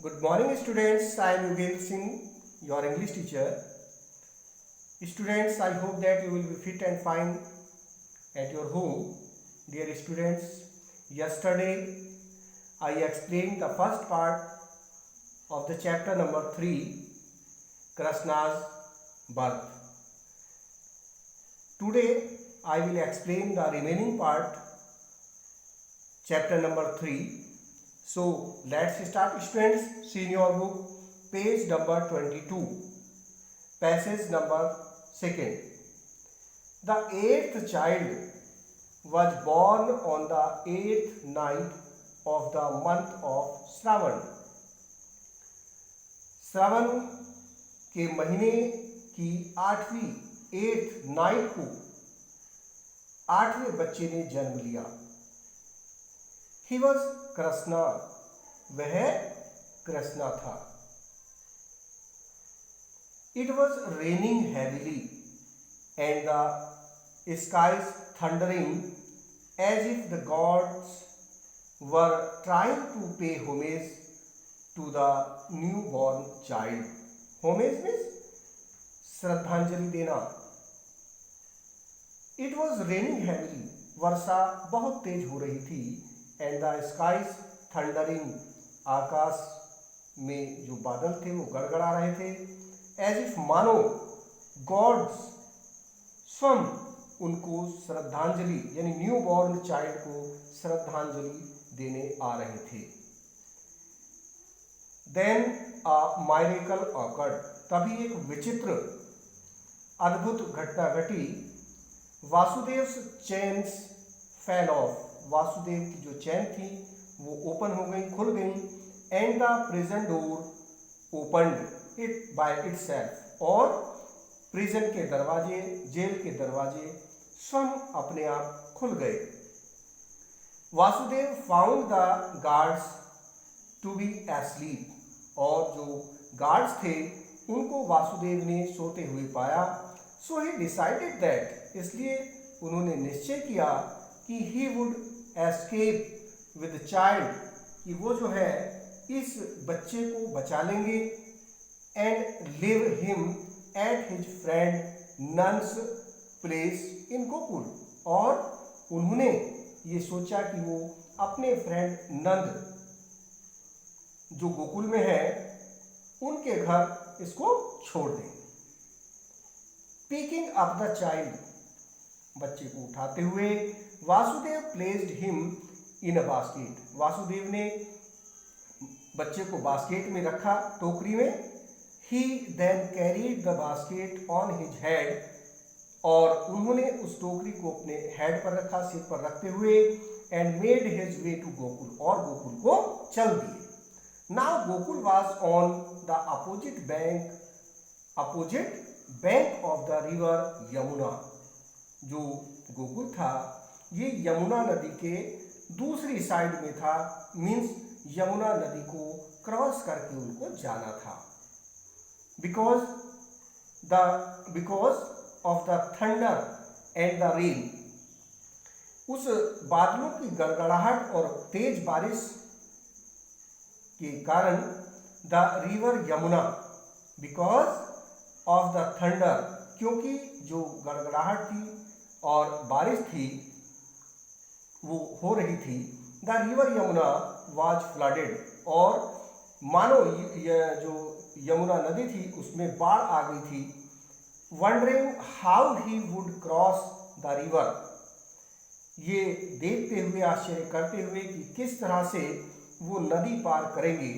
Good morning, students. I am Yugel Singh, your English teacher. Students, I hope that you will be fit and fine at your home. Dear students, yesterday I explained the first part of the chapter number 3, Krishna's birth. Today I will explain the remaining part, chapter number 3. So let's start, students. See in your book, page number 22, passage number 2. The eighth child was born on the 8th night of the month of Shravan. Shravan के महीने की 8th night को 8वें बच्चे ने जन्म लिया. He was Krishna, वह कृष्णा था. It was raining heavily and the skies thundering as if the gods were trying to pay homage to the newborn child. Homage means श्रद्धांजलि देना. It was raining heavily, वर्षा बहुत तेज हो रही थी. And the skies thundering, आकाश में जो बादल थे वो गड़गड़ा रहे थे. As if मानो गॉड्स स्वयं उनको श्रद्धांजलि यानी न्यू बॉर्न चाइल्ड को श्रद्धांजलि देने आ रहे थे. Then a miracle occurred. तभी एक विचित्र अद्भुत घटना घटी. Vasudev chains fell off. Vasudev की जो चैन थी वो ओपन हो गई, खुल गई. And the prison door opened it by itself. और प्रिजन के दरवाजे, जेल के दरवाजे स्वयं अपने आप खुल गए. Vasudev found the guards to be asleep. और जो गार्ड्स थे उनको वासुदेव ने सोते हुए पाया. सो ही डिसाइडेड दैट, इसलिए उन्होंने निश्चय किया कि he would escape with child, कि वो जो है इस बच्चे को बचा लेंगे. And live him at his friend nuns place in Gokul. और उन्होंने ये सोचा कि वो अपने फ्रेंड नंद जो गोकुल में है उनके घर इसको छोड़ दें. पिकिंग अप द चाइल्ड, बच्चे को उठाते हुए, Vasudev placed him in a basket. Vasudev ने बच्चे को बास्केट में रखा, टोकरी में. He then carried the basket on his head. और उन्होंने उस टोकरी को अपने हेड पर रखा, सिर पर रखते हुए. And made his way to Gokul, और गोकुल को चल दिए. Now Gokul was on the opposite bank of the river Yamuna. जो गोकुल था ये यमुना नदी के दूसरी साइड में था. मीन्स यमुना नदी को क्रॉस करके उनको जाना था. Because of the thunder and the rain, उस बादलों की गड़गड़ाहट और तेज बारिश के कारण the river Yamuna, because of the thunder, क्योंकि जो गड़गड़ाहट थी और बारिश थी वो हो रही थी. The river Yamuna was flooded. और मानो यह जो यमुना नदी थी उसमें बाढ़ आ गई थी. Wondering how he would cross the river, ये देखते हुए, आश्चर्य करते हुए कि किस तरह से वो नदी पार करेंगे.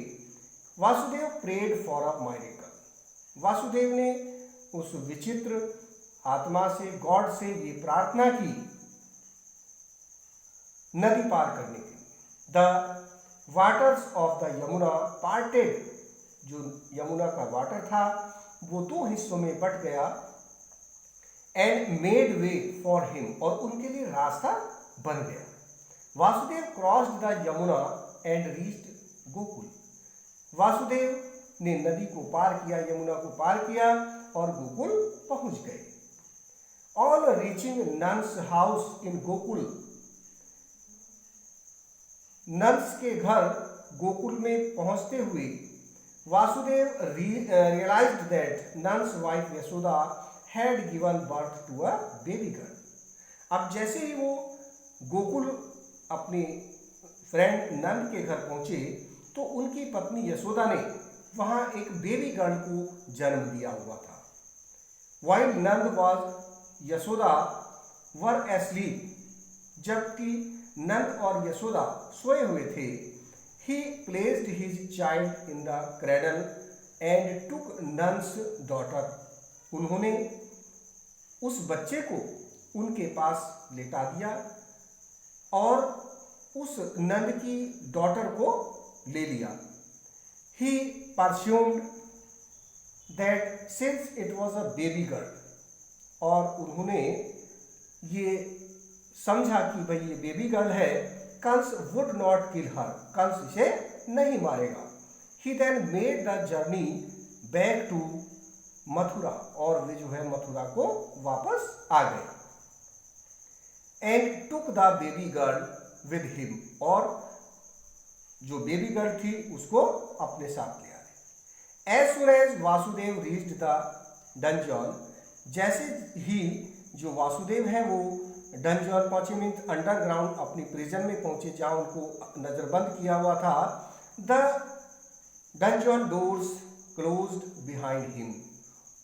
Vasudev prayed for a miracle. Vasudev ने उस विचित्र आत्मा से, गॉड से ये प्रार्थना की नदी पार करने के लिए. The waters of the Yamuna parted. जो यमुना का वाटर था वो दो हिस्सों में बट गया. And made way for him, और उनके लिए रास्ता बन गया. Vasudev crossed the Yamuna and reached Gokul. Vasudev ने नदी को पार किया, यमुना को पार किया और गोकुल पहुंच गए. On reaching nuns house in Gokul, nun's के घर गोकुल में पहुंचते हुए Vasudev realized that Nan's wife Yashoda had given birth to a baby girl. अब जैसे ही वो गोकुल अपनी फ्रेंड नंद के घर पहुंचे तो उनकी पत्नी यशोदा ने वहां एक बेबी गर्ल को जन्म दिया हुआ था. While Nand was Yashoda were asleep, जबकि नंद और यशोदा सोए हुए थे, he placed his child in the cradle and took Nand's daughter. उन्होंने उस बच्चे को उनके पास लेटा दिया और उस नंद की डॉटर को ले लिया. He presumed that since it was a baby girl, और उन्होंने ये समझा कि भाई ये बेबी गर्ल है, Kansa would not kill her, Kansa इसे नहीं मारेगा. He then made the journey back to Mathura, और वे जो है मथुरा को वापस आ गए. And took the baby girl with him, और जो बेबी गर्ल थी उसको अपने साथ ले आए. As soon as Vasudev reached the dungeon, जैसे ही जो वासुदेव है वो डंजन पहुंचे, मीन्स अंडरग्राउंड अपनी प्रिजन में पहुंचे जहां उनको नजरबंद किया हुआ था. The dungeon doors closed behind him,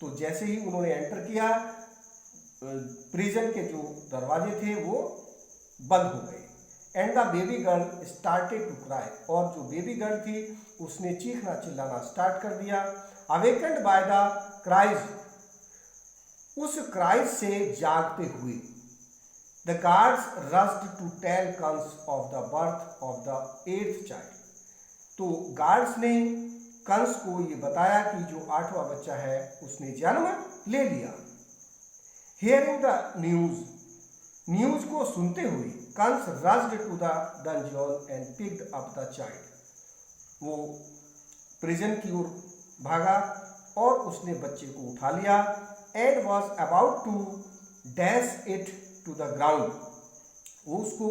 तो जैसे ही उन्होंने एंटर किया प्रिजन के जो दरवाजे थे वो बंद हो गए. And the baby girl started to cry, और जो बेबी गर्ल थी उसने चीखना चिल्लाना स्टार्ट कर दिया. अवेकेंड बाय द क्राइज, उस क्राइज से जागते हुए the guards rushed to tell Kans of the birth of the 8th child, तो गार्ड्स ने कंस को ये बताया कि जो 8वां बच्चा है उसने जन्म ले लिया. हियरिंग द न्यूज, न्यूज को सुनते हुए Kans rushed to the dungeon and picked up the child, वो प्रिजन की ओर भागा और उसने बच्चे को उठा लिया. And was about to dash it to the ground, वो उसको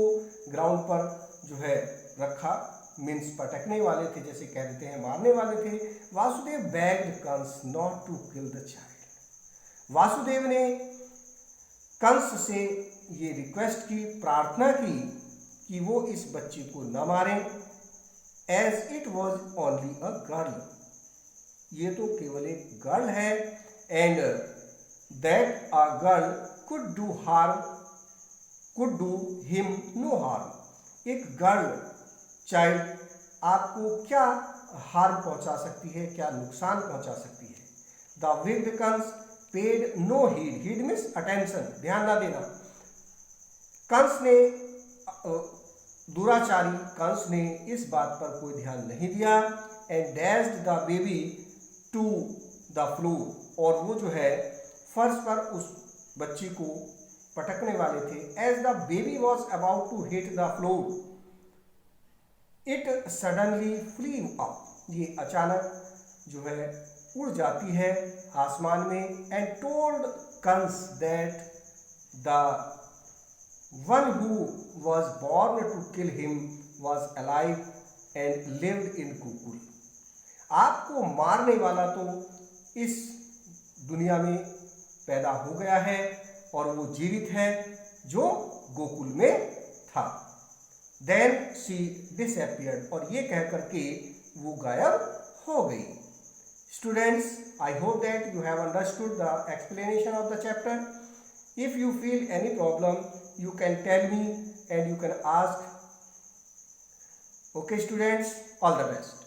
ग्राउंड पर जो है रखा, मीन्स पटकने वाले थे, जैसे कह देते हैं मारने वाले थे. Vasudev begged Kans not to kill the child, Vasudev ने कंस से ये रिक्वेस्ट की, प्रार्थना की कि वो इस बच्चे को न मारें. As it was only a girl, ये तो केवल एक गर्ल है. And that a girl could do harm, could do him no harm, एक गर्ल चाइल्ड आपको क्या हार्म पहुंचा सकती है, क्या नुकसान पहुंचा सकती है. The wicked Kans paid no heed, heed means attention, ध्यान ना देना. कंस ने, दुराचारी कंस ने इस बात पर कोई ध्यान नहीं दिया. And dashed the baby to the floor, और वो जो है फर्श पर उस बच्ची को पटकने वाले थे. As the baby was about to hit the floor, it suddenly flew up, ये अचानक जो है उड़ जाती है आसमान में. And told Kans that the one who was born to kill him was alive and lived in Gokul, आपको मारने वाला तो इस दुनिया में पैदा हो गया है और वो जीवित है जो गोकुल में था. देन शी डिसअपियर्ड, और ये कह करके वो गायब हो गई. Students, I hope that you have understood the explanation of the chapter. If you feel any problem, you can tell me and you can ask. Okay students, all the best.